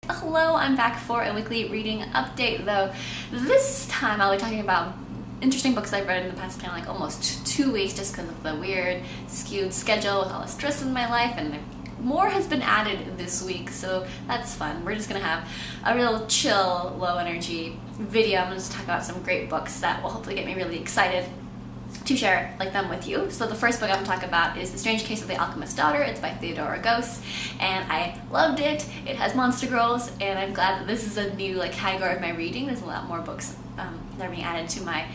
Hello, I'm back for a weekly reading update, though this time I'll be talking about interesting books I've read in the past kind of like almost 2 weeks just because of the weird skewed schedule with all the stress in my life, and more has been added this week, so that's fun. We're just gonna have a real chill, low energy video. I'm gonna just talk about some great books that will hopefully get me really excited to share them with you. So the first book I'm going to talk about is The Strange Case of the Alchemist's Daughter. It's by Theodora Goss, and I loved it. It has monster girls, and I'm glad that this is a new category of my reading. There's a lot more books that are being added to my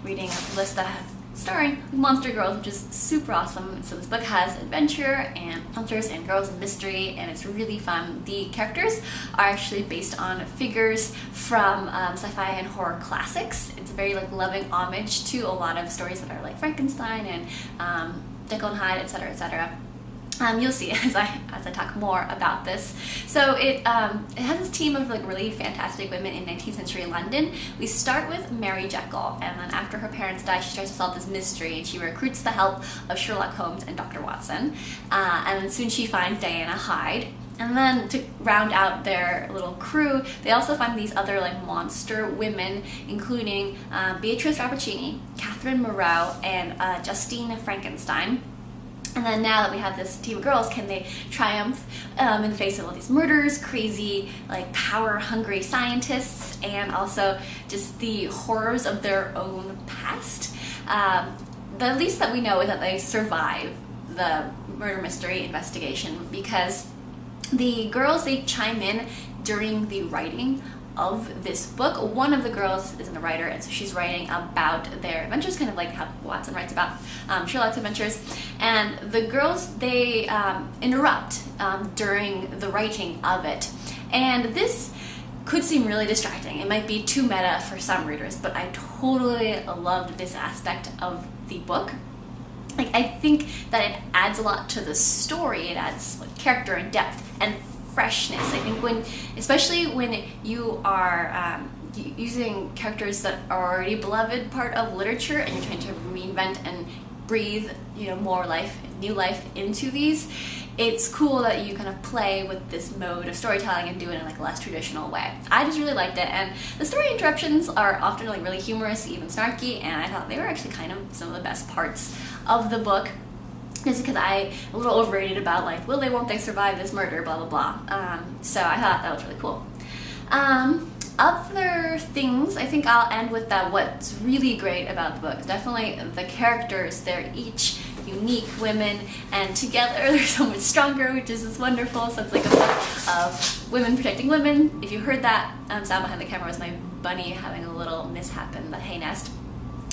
reading list that have starring monster girls, which is super awesome. So this book has adventure and monsters and girls and mystery, and it's really fun. The characters are actually based on figures from sci-fi and horror classics. It's a very loving homage to a lot of stories that are like Frankenstein and Jekyll and Hyde, etc., etc. You'll see as I talk more about this. So it has this team of really fantastic women in 19th century London. We start with Mary Jekyll, and then after her parents die, she tries to solve this mystery, and she recruits the help of Sherlock Holmes and Dr. Watson. And then soon she finds Diana Hyde. And then to round out their little crew, they also find these other monster women, including Beatrice Rappaccini, Catherine Moreau, and Justine Frankenstein. And then now that we have this team of girls, can they triumph in the face of all these murders, crazy, power-hungry scientists, and also just the horrors of their own past? The least that we know is that they survive the murder mystery investigation, because the girls, they chime in during the writing of this book. One of the girls isn't a writer, and so she's writing about their adventures, kind of like how Watson writes about Sherlock's adventures. And the girls, they interrupt during the writing of it. And this could seem really distracting. It might be too meta for some readers, but I totally loved this aspect of the book. I think that it adds a lot to the story. It adds character and depth and freshness. I think especially when you are using characters that are already a beloved part of literature, and you're trying to reinvent and breathe, more life, new life into these, it's cool that you kind of play with this mode of storytelling and do it in a less traditional way. I just really liked it, and the story interruptions are often really humorous, even snarky, and I thought they were actually kind of some of the best parts of the book. Just because I'm a little overrated about won't they survive this murder, blah blah blah. So I thought that was really cool. Other things, I think I'll end with that. What's really great about the book is definitely the characters. They're each unique women, and together they're so much stronger, which is just wonderful. So it's a book of women protecting women. If you heard that sound behind the camera, was my bunny having a little mishap in the hay nest.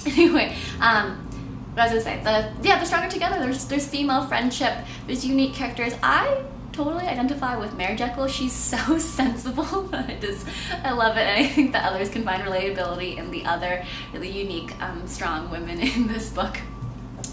Anyway, what I was gonna say, they're stronger together. There's female friendship. There's unique characters. I totally identify with Mary Jekyll. She's so sensible. I love it, and I think that others can find relatability in the other really unique, strong women in this book.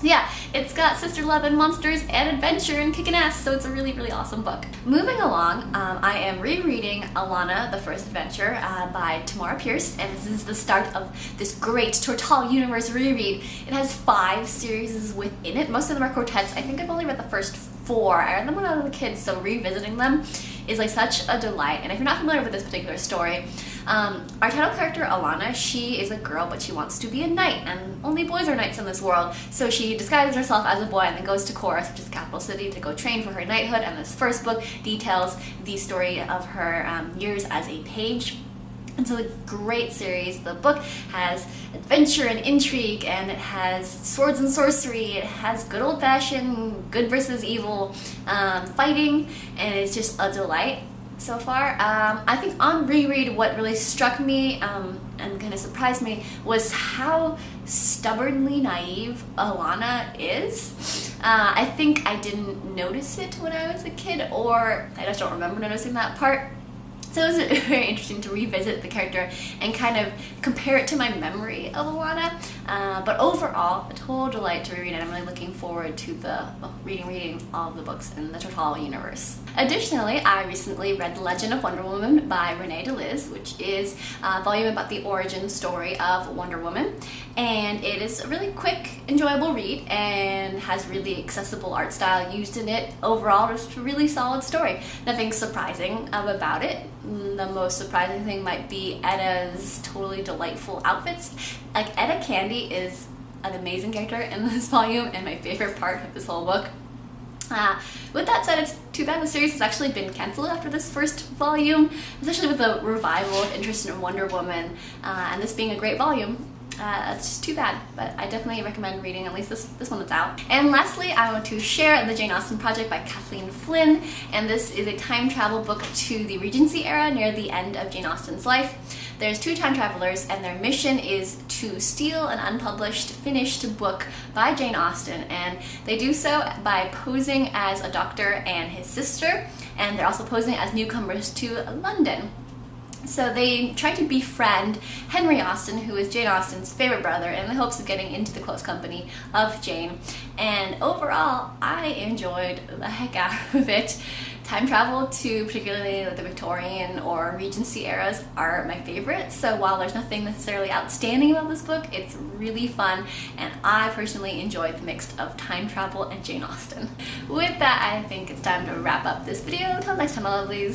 Yeah, it's got sister love and monsters and adventure and kicking ass, so it's a really, really awesome book. Moving along, I am rereading Alanna, the First Adventure by Tamora Pierce, and this is the start of this great Tortall Universe reread. It has 5 series within it. Most of them are quartets. I think I've only read the first 4. I read them when I was a kid, so revisiting them is such a delight. And if you're not familiar with this particular story, our title character, Alanna, she is a girl, but she wants to be a knight, and only boys are knights in this world. So she disguises herself as a boy and then goes to Chorus, which is the capital city, to go train for her knighthood. And this first book details the story of her years as a page. And so a great series. The book has adventure and intrigue, and it has swords and sorcery. It has good old-fashioned good versus evil fighting, and it's just a delight so far. I think on reread, what really struck me and kind of surprised me was how stubbornly naive Alanna is. I think I didn't notice it when I was a kid, or I just don't remember noticing that part. So it was very interesting to revisit the character and kind of compare it to my memory of Alana. But overall, a total delight to reread, and I'm really looking forward to reading all of the books in the Total universe. Additionally, I recently read The Legend of Wonder Woman by Renee DeLiz, which is a volume about the origin story of Wonder Woman. And it is a really quick, enjoyable read and has really accessible art style used in it. Overall, just a really solid story. Nothing surprising about it. The most surprising thing might be Etta's totally delightful outfits. Like, Etta Candy is an amazing character in this volume and my favorite part of this whole book. With that said, it's too bad the series has actually been cancelled after this first volume, especially with the revival of interest in Wonder Woman, and this being a great volume. That's just too bad, but I definitely recommend reading at least this one that's out. And lastly, I want to share The Jane Austen Project by Kathleen Flynn, and this is a time travel book to the Regency era near the end of Jane Austen's life. There's two time travelers, and their mission is to steal an unpublished, finished book by Jane Austen, and they do so by posing as a doctor and his sister, and they're also posing as newcomers to London. So they try to befriend Henry Austen, who is Jane Austen's favorite brother, in the hopes of getting into the close company of Jane. And overall, I enjoyed the heck out of it. Time travel to particularly the Victorian or Regency eras are my favorite, so while there's nothing necessarily outstanding about this book, it's really fun, and I personally enjoyed the mix of time travel and Jane Austen. With that, I think it's time to wrap up this video. Till next time, my lovelies.